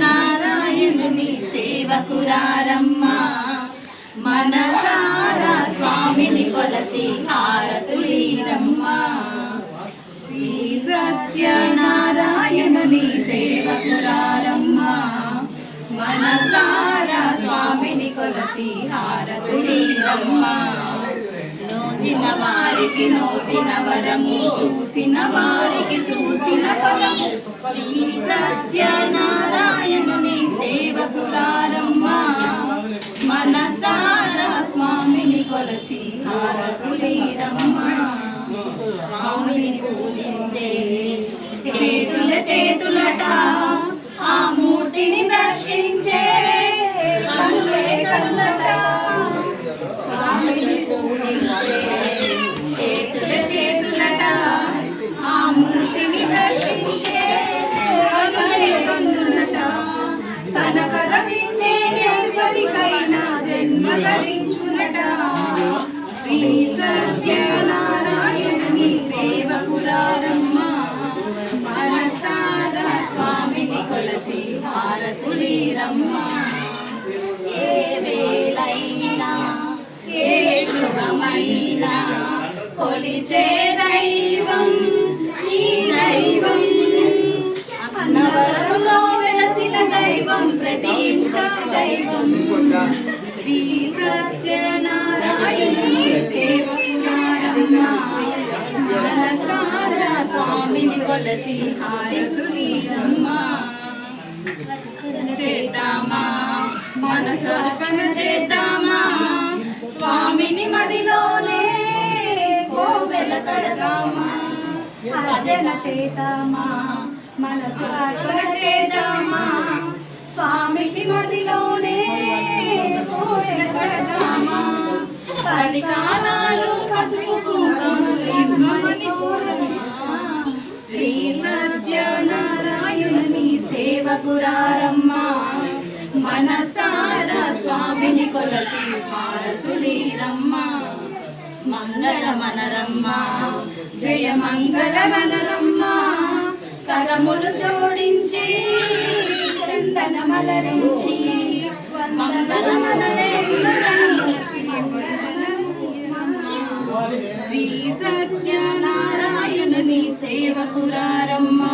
నారాయణుని సేవకురారమ్మా మనసారా స్వామిని కొలచి హారతులీరమ్మా శ్రీ సత్యనారాయణుని సేవకురారమ్మా మనసారా స్వామిని కొలచి హారతులీరమ్మా నోచిన వారికి నోచిన వరము చూసిన వారికి చూసిన ఫలము శ్రీ సత్యనారాయణుని సేవకురారమ్మా మనసారా స్వామిని కొలచి హారతులీరమ్మా స్వామిని పూజించే చేతుల చేతులట ఆ మూర్తిని దర్శించే కళ్ళే కళ్ళట స్వామిని పూజించే చేతుల చేతులట ఆ మూర్తిని దర్శించే కళ్ళే కళ్ళట తన కథ వింటే ఎవరికైనా జన్మ ధరించునట శ్రీ సత్యనారాయణుని సేవకురారమ్మా మనసారా స్వామిని కొలచి హారతులీరమ్మా ఏ వేళైనా ఏ శుభమైనా కొలిచే దైవం ఈ దైవం అన్నవరంలో వెలసిన దైవం ప్రతి ఇంట దైవం శ్రీ సత్యనారాయణుని సేవకురారమ్మా మనసారా స్వామిని కొలచి హారతులీరమ్మా చేద్దామా మనసర్పణ చేద్దామా స్వామిని మదిలోనే కోవెల కడదామా అర్చన చేద్దామా మనసు అర్పణ చేద్దామా స్వామికి మదిలోనే కోవెల కడదామా కలికాలాలు పసుపు కుంకుమలు ఇవ్వమని కోరమ్మా శ్రీ సత్యనారాయణుని సేవకురారమ్మా మనసారా స్వామిని కొలచి హారతులీరమ్మా మంగళమనరమ్మా జయ మంగళమనరమ్మా కరములు జోడించి చందన మలరించి మంగళమనరే శ్రీ సత్యనారాయణుని సేవకురారమ్మా